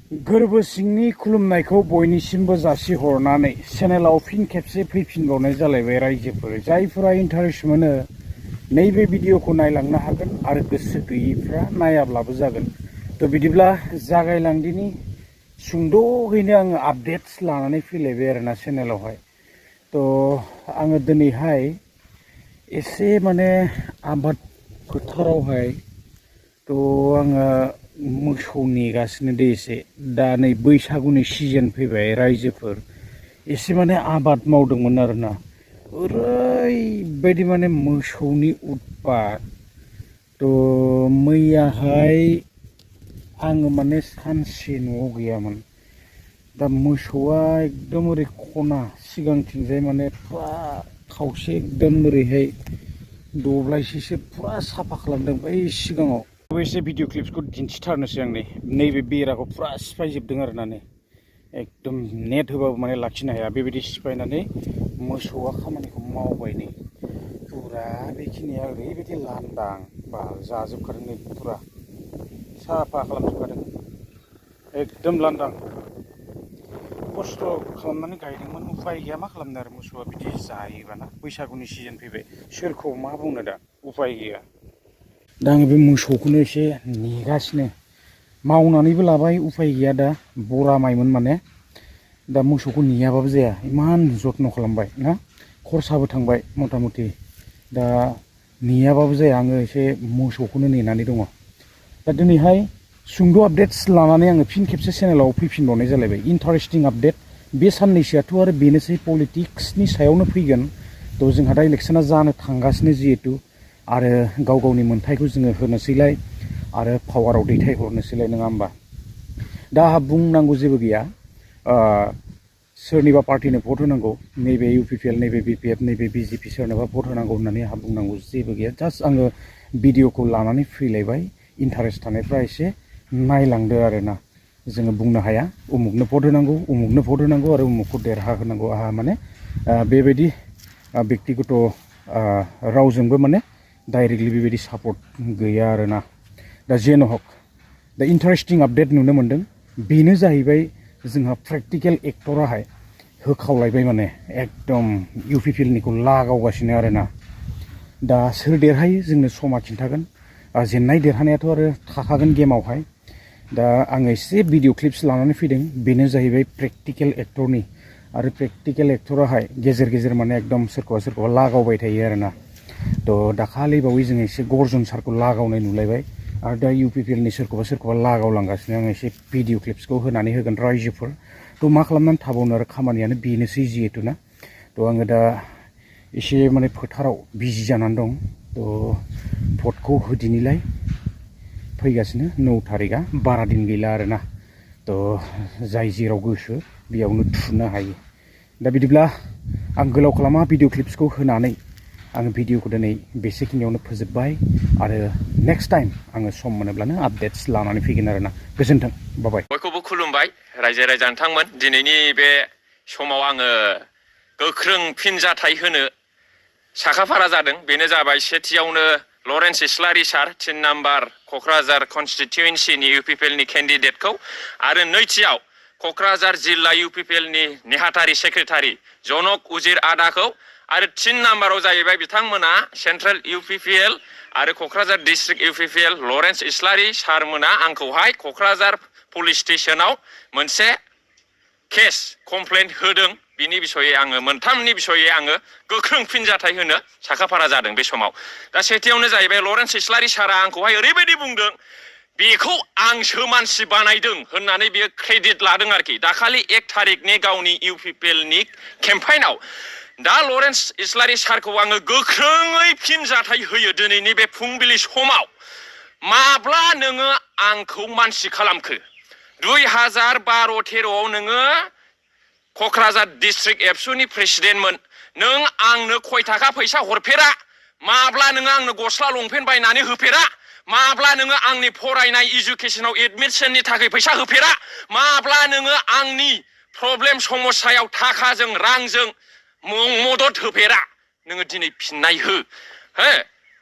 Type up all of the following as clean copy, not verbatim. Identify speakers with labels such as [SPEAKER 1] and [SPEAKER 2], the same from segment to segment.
[SPEAKER 1] गोरबो सिंनि खुलुमनायखौ बयनिसिमबो जासिहरनानै चेनेलाव फिन खेबसे फैफिनबावनाय जालायबाय रायजोफोर जायफोरा इन्टारेस्ट मोनो नैबे भिडिअखौ नायलांनो हागोन आरो गोसो गैयैफ्रा नायाब्लाबो जागोन थ' बिदिब्ला जागायलांदिनि सुंद'यैनो आङो आपडेट्स लानानै फैलायबाय आरोना चेनेलावहाय थ' आङो दिनैहाय एसे माने आबाद फोथारावहाय थ' आङो मोसौ नेगासिनो दे एसे दा नै बैसागुनि सिजन फैबाय रायजोफोर एसे माने आबाद मावदोंमोन आरोना ओरैबायदि माने मोसौनि उत्पात थ' मैयाहाय आङो माने सानसे न'आव गैयामोन दा मोसौआ एकदम ओरै खना सिगांथिंजाय माने फुरा खावसे एकदम ओरैहाय दब्लायसेसो फुरा साफा खालामदों बै सिगाङाव एसे भिडिअ क्लिप्सखौ दिन्थिथारनोसै आं नैबे बेराखौ फुरा सिफायजोबदों आरोना नै एकदम नेट होबाबो माने लाखिनो हाया बेबायदि सिफायनानै मोसौआ खामानिखौ मावबाय नै फुरा बेखिनिया ओरैबायदि लांदां बा जाजोबखादों नै फुरा साफा खालामजोबखादों एकदम लांदां खस्थ' खालामनानै गायदोंमोन उफाय गैया मा खालामनो आरो मोसौआ बिदि जायोबाना बैसागुनि सिजन फैबाय सोरखौ मा बुंनो दा उफाय गैया दा आङो बे मोसौखौनो एसे नेगासिनो मावनानैबो लाबाय उफाय गैया दा बरा माइमोन माने दा मोसौखौ नेयाबाबो जाया इमान जत्न खालामबाय ना खरसाबो थांबाय मथा मथि दा नेयाबाबो जाया आङो एसे मोसौखौनो नेनानै दङ दा दिनैहाय सुंद' आपडेट्स लानानै आङो फिन खेबसे चेनेलाव फैफिनबावनाय जालायबाय इन्टारेस्टिं आपडेट बे साननैसोआथ' आरो बेनोसै पलिटिक्सनि सायावनो फैगोन थ' जोंहा दा इलेक्सना जानो थांगासिनो जिहेतु आरो गाव गावनि मोन्थायखौ जोङो होनोसैलाय आरो पावाराव दैथायहरनोसैलाय नङा होमबा दा आंहा बुंनांगौ जेबो गैया सोरनिबा पार्टिनो भट होनांगौ नैबे UPPL नैबे BPF नैबे BJP सोरनोबा भट होनांगौ होननानै आंहा बुंनांगौ जेबो गैया जास्ट आङो भिडिअखौ लानानै फैलायबाय इन्टारेस्ट थानायफ्रा एसे नायलांदो आरोना जोङो बुंनो हाया उमुगनो भट होनांगौ उमुगनो भट होनांगौ आरो उमुगखौ देरहा होनांगौ आंहा माने बेबायदि बेक्तिगत रावजोंबो माने डाइरेक्टलि बेबायदि सापर्ट गैया आरोना दा जेन' हक दा इन्टारेस्टिं आपडेट नुनो मोन्दों बेनो जाहैबाय जोंहा प्रेक्टिकेल एक्टराहाय होखावलायबाय माने एकदम UPPLनिखौ लागावगासिनो आरोना दा सोर देरहायो जोंनो समा खिन्थागोन जेननाय देरहानायाथ' आरो थाखागोन गेमावहाय दा आङो एसे भिडिअ क्लिप्स लानानै फैदों बेनो जाहैबाय प्रेक्टिकेल एक्टरनि आरो प्रेक्टिकेल एक्टराहाय गेजेर गेजेर माने एकदम सोरखौबा लागावबाय थायो आरोना थ' दाखालि बावै जोङो एसे गर्जन सारखौ लागावनाय नुलायबाय आरो दा UPPLनि सोरखौबा लागावलांगासिनो आं एसे भिडिअ क्लिप्सखौ होनानै होगोन रायजोफोर थ' मा खालामनानै थाबावनो आरो खामानियानो बेनोसै जिहेतु ना थ' आङो दा एसे माने फोथाराव बिजि जानानै दं थ' भटखौ होदिनिलाय फैगासिनो 9 थारिखआ बारा दिन गैला आरोना थ' जाय जेराव गोसो बेयावनो थुनो हायो दा बिदिब्ला आं गोलाव खालामा भिडिअ क्लिप्सखौ होनानै आङो भिडिअखौ दिनै बेसेखिनियावनो फोजोबबाय आरो नेक्स्ट टाइम आङो सम मोनोब्लानो आपडेट्स लानानै फैगोन आरोना गोजोन्थों बाय
[SPEAKER 2] बयखौबो खुलुमबाय रायजो राजा नोंथांमोन दिनैनि बे समाव आङो गोख्रों फिनजाथाय होनो साखाफारा जादों बेनो जाबाय सेथियावनो लरेन्स इस्लारि सार 3 नाम्बार क'क्राझार कनस्टिटिउएन्सिनि UPPLनि केन्डिडेटखौ आरो नैथियाव क'क्राझार जिल्ला UPPLनि नेहाथारि सेक्रेटारि जनक उजिर आदाखौ आरो 3 नाम्बाराव जाहैबाय बिथांमोना सेन्ट्रेल UPPL आरो क'क्राझार डिस्ट्रिक्ट UPPL लरेन्स इस्लारि सारमोना आंखौहाय क'क्राझार पुलिस स्टेसनाव मोनसे केस कमप्लेन्ट होदों बिनि बिसयै आङो मोनथामनि बिसयै आङो गोख्रों फिनजाथाय होनो साखाफारा जादों बे समाव दा सेथियावनो जाहैबाय लरेन्स इस्लारि सारा आंखौहाय ओरैबायदि बुंदों बेखौ आंसो मानसि बानायदों होननानै बियो क्रेडिट लादों आरोखि दाखालि 1 थारिखनि गावनि UPPLनि केम्पेइनाव दा लरेन्स इस्लारि सारखौ आङो गोख्रोङै फिनजाथाय होयो दिनैनि बे फुंबिलि समाव माब्ला नोङो आंखौ मानसि खालामखो 2012-13आव नोङो क'क्राझार डिस्ट्रिक्ट एबसुनि प्रेसिडेन्टमोन नों आंनो खय थाखा फैसा हरफेरा माब्ला नोङो आंनो गस्ला लंपेन्ट बायनानै होफेरा माब्ला नोङो आंनि फरायनाय इडुकेसनाव एडमिसननि थाखाय फैसा होफेरा माब्ला नोङो आंनि प्रब्लेम समस्यायाव थाखाजों रांजों मदद होफेरा नोङो दिनै फिननाय हो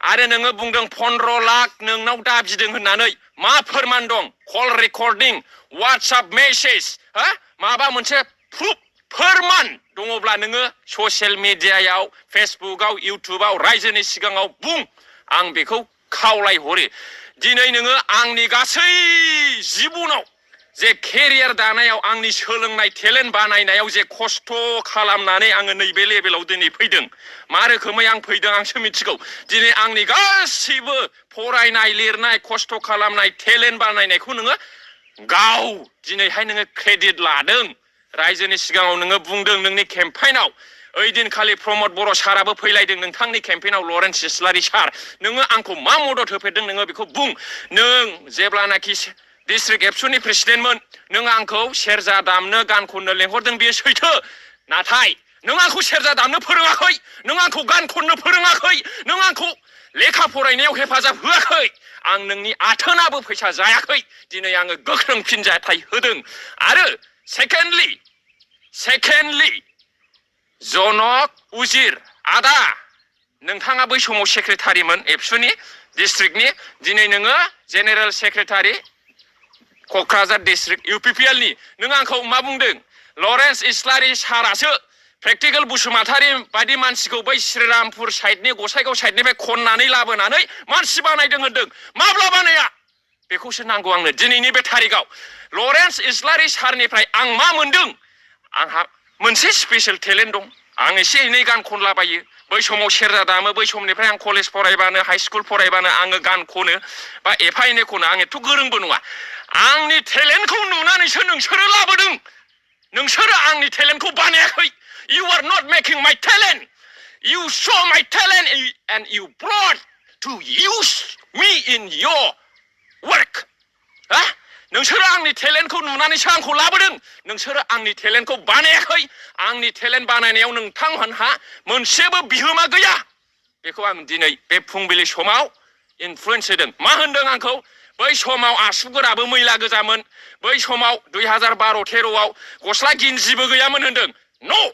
[SPEAKER 2] आरो नोङो बुंदों 15 लाख नोंनाव दाबिदों होननानै मा फोरमान दं? कल रेकर्डिं, WhatsApp मेसेज, हा माबा मोनसे प्रुफ फोरमान दङब्ला नोङो ससियेल मिडियायाव, फेसबुकआव, इउटुबाव रायजोनि सिगाङाव बुं। आं बेखौ खावलायहरो। दिनै नोङो आंनि गासै जिबनाव जे केरियार दानायाव आंनि सोलोंनाय टेलेन्ट बानायनायाव जे खस्थ' खालामनानै आङो नैबे लेभेलाव दिनै फैदों, मा रोखोमै आं फैदों आंसो मिथिगौ। दिनै आंनि गासैबो फरायनाय लिरनाय खस्थ' खालामनाय टेलेन्ट बानायनायखौ नोङो गाव दिनैहाय नोङो क्रेडिट लादों। रायजोनि सिगाङाव नोङो बुंदों नोंनि केम्पेइनाव। ओइदिनखालि प्रमद बर' साराबो फैलायदों नोंथांनि केम्पेइनाव। लरेन्स इस्लारि सार, नोङो आंखौ मा मदद होफेरदों नोङो बेखौ बुं। नों जेब्लानाखि डिस्ट्रिक्ट एबसुनि प्रेसिडेन्टमोन, नों आंखौ सेरजा दामनो गान खननो लेंहरदों, बेयो सैथो। नाथाय नों आंखौ सेरजा दामनो फोरोङाखै, नों आंखौ गान खननो फोरोङाखै, नों आंखौ लेखा फरायनायाव हेफाजाब होआखै। आं नोंनि आथोनाबो फैसा जायाखै। दिनै आङो गोख्रों फिनजाथाय होदों। आरो सेकेन्डलि जनक उजिर आदा, नोंथाङा बै समाव सेक्रेटारिमोन एबसुनि डिस्ट्रिक्टनि। दिनै नोङो general secretary Kokrajhar district UPPL नि। नों आंखौ मा बुंदों? लरेन्स इस्लारि सारासो प्रेक्टिकेल बसुमतारी बायदि मानसिखौ बै श्रीरामपुर साइडनि गसाइगाव साइडनिफ्राय खननानै लाबोनानै मानसि बानायदों होनदों। माब्ला बानाया? बेखौसो नांगौ आंनो दिनैनि बे थारिखआव। लरेन्स इस्लारि सारनिफ्राय आं मा मोनदों? आंहा मोनसे स्पेसियेल टेलेन्ट दं। आं एसे एनै गान खनलाबायो। बै समाव सेरजा दामो। बै समनिफ्राय आं कलेज फरायबानो, हाइ स्कुल फरायबानो आङो गान खनो बा एफा एनै खनो। आं एथ' गोरोंबो नङा। आंनि टेलेन्टखौ नुनानैसो नोंसोरो लाबोदों। नोंसोरो आंनि टेलेन्टखौ बानायाखै। You are not making my talent. You saw my talent and you brought to use me in your work. हा? नोंसोरो आंनि टेलेन्टखौ नुनानैसो आंखौ लाबोदों। नोंसोरो आंनि टेलेन्टखौ बानायाखै। आंनि टेलेन्ट बानायनायाव नोंथांमोनहा मोनसेबो बिहोमा गैया। बेखौ आं दिनै बे फुंबिलि समाव इनफ्लुयेन्स होदों। मा होनदों आंखौ? बै समाव आसुगुराबो मैला गोजामोन। बै समाव 2012-13आव गस्ला गिन्जिबो गैयामोन होनदों। न'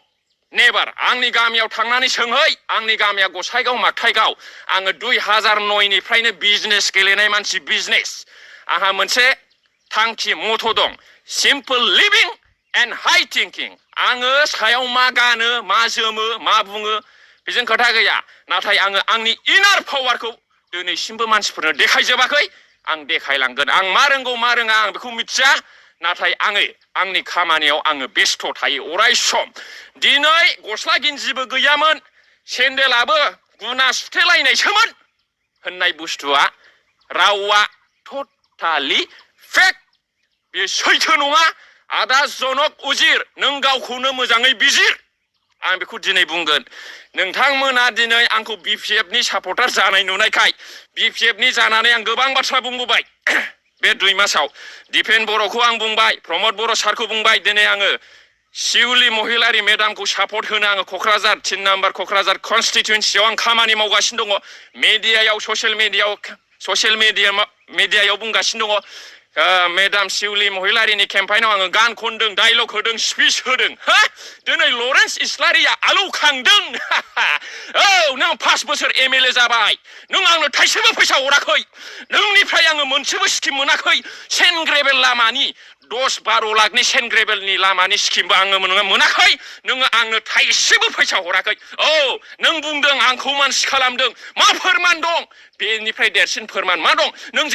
[SPEAKER 2] नेभार। आंनि गामियाव थांनानै सोंहै। आंनि गामिया गसाइगाव मागथाइगाव। आङो 2009निफ्रायनो बिजनेस गेलेनाय मानसि। बिजनेस आंहा मोनसे थांखि मथ' दं। Simple living and high thinking. आङो सायाव मा गानो, मा जोमो, मा बुङो बेजों खोथा गैया। नाथाय आङो आंनि इनार पावारखौ दिनैसिमबो मानसिफोरनो देखायजोबाखै। आं देखायलांगोन। आं मा रोंगौ मा रोङा आं बेखौ मिथिया। नाथाय आङो आंनि खामानियाव आङो बेस्थ' थायो अराय सम। दिनै गस्ला गिन्जिबो गैयामोन, सेन्देलाबो गुना सुथेलायनायसोमोन होननाय बुस्थुआ रावा टटालि फेक। बे सैथो नङा। आदा जनक उजिर, नों गावखौनो मोजाङै बिजिर। आं बेखौ दिनै बुंगोन। नोंथांमोना दिनै आंखौ BPFनि सापर्टार जानाय नुनायखाय, BPFनि जानानै आं गोबां बाथ्रा बुंबोबाय। बे 2 मासाव दिपेन बर'खौ आं बुंबाय, प्रमद बर' सारखौ बुंबाय। दिनै आङो शिउलि महिलारि मेडामखौ सापर्ट होनो आङो क'क्राझार 3 नाम्बार क'क्राझार कनस्टिटुवेन्सियाव आं खामानि मावगासिनो दङ। मिडियायाव, ससियेल मिडियायाव बुंगासिनो दङ। मेडाम शिउलि महिलारिनि केम्पेइनाव आङो गान खनदों, डायलग होदों, स्पिच होदों। हा? दिनै लरेन्स इस्लारिया आलौखांदों। औ, नों 5 बोसोर MLA जाबाय। नों आंनो थाइसेबो फैसा हराखै। नोंनिफ्राय आङो मोनसेबो स्किम मोनाखै। सेन ग्रेभेल लामानि 10-12 लाखनि सेन ग्रेभेलनि लामानि स्किमबो आङो मोनाखै। नोङो आंनो थाइसेबो फैसा हराखै। औ, नों बुंदों आंखौ मानसि खालामदों। मा फोरमान दं? बेनिफ्राय देरसिन फोरमान मा दं? नों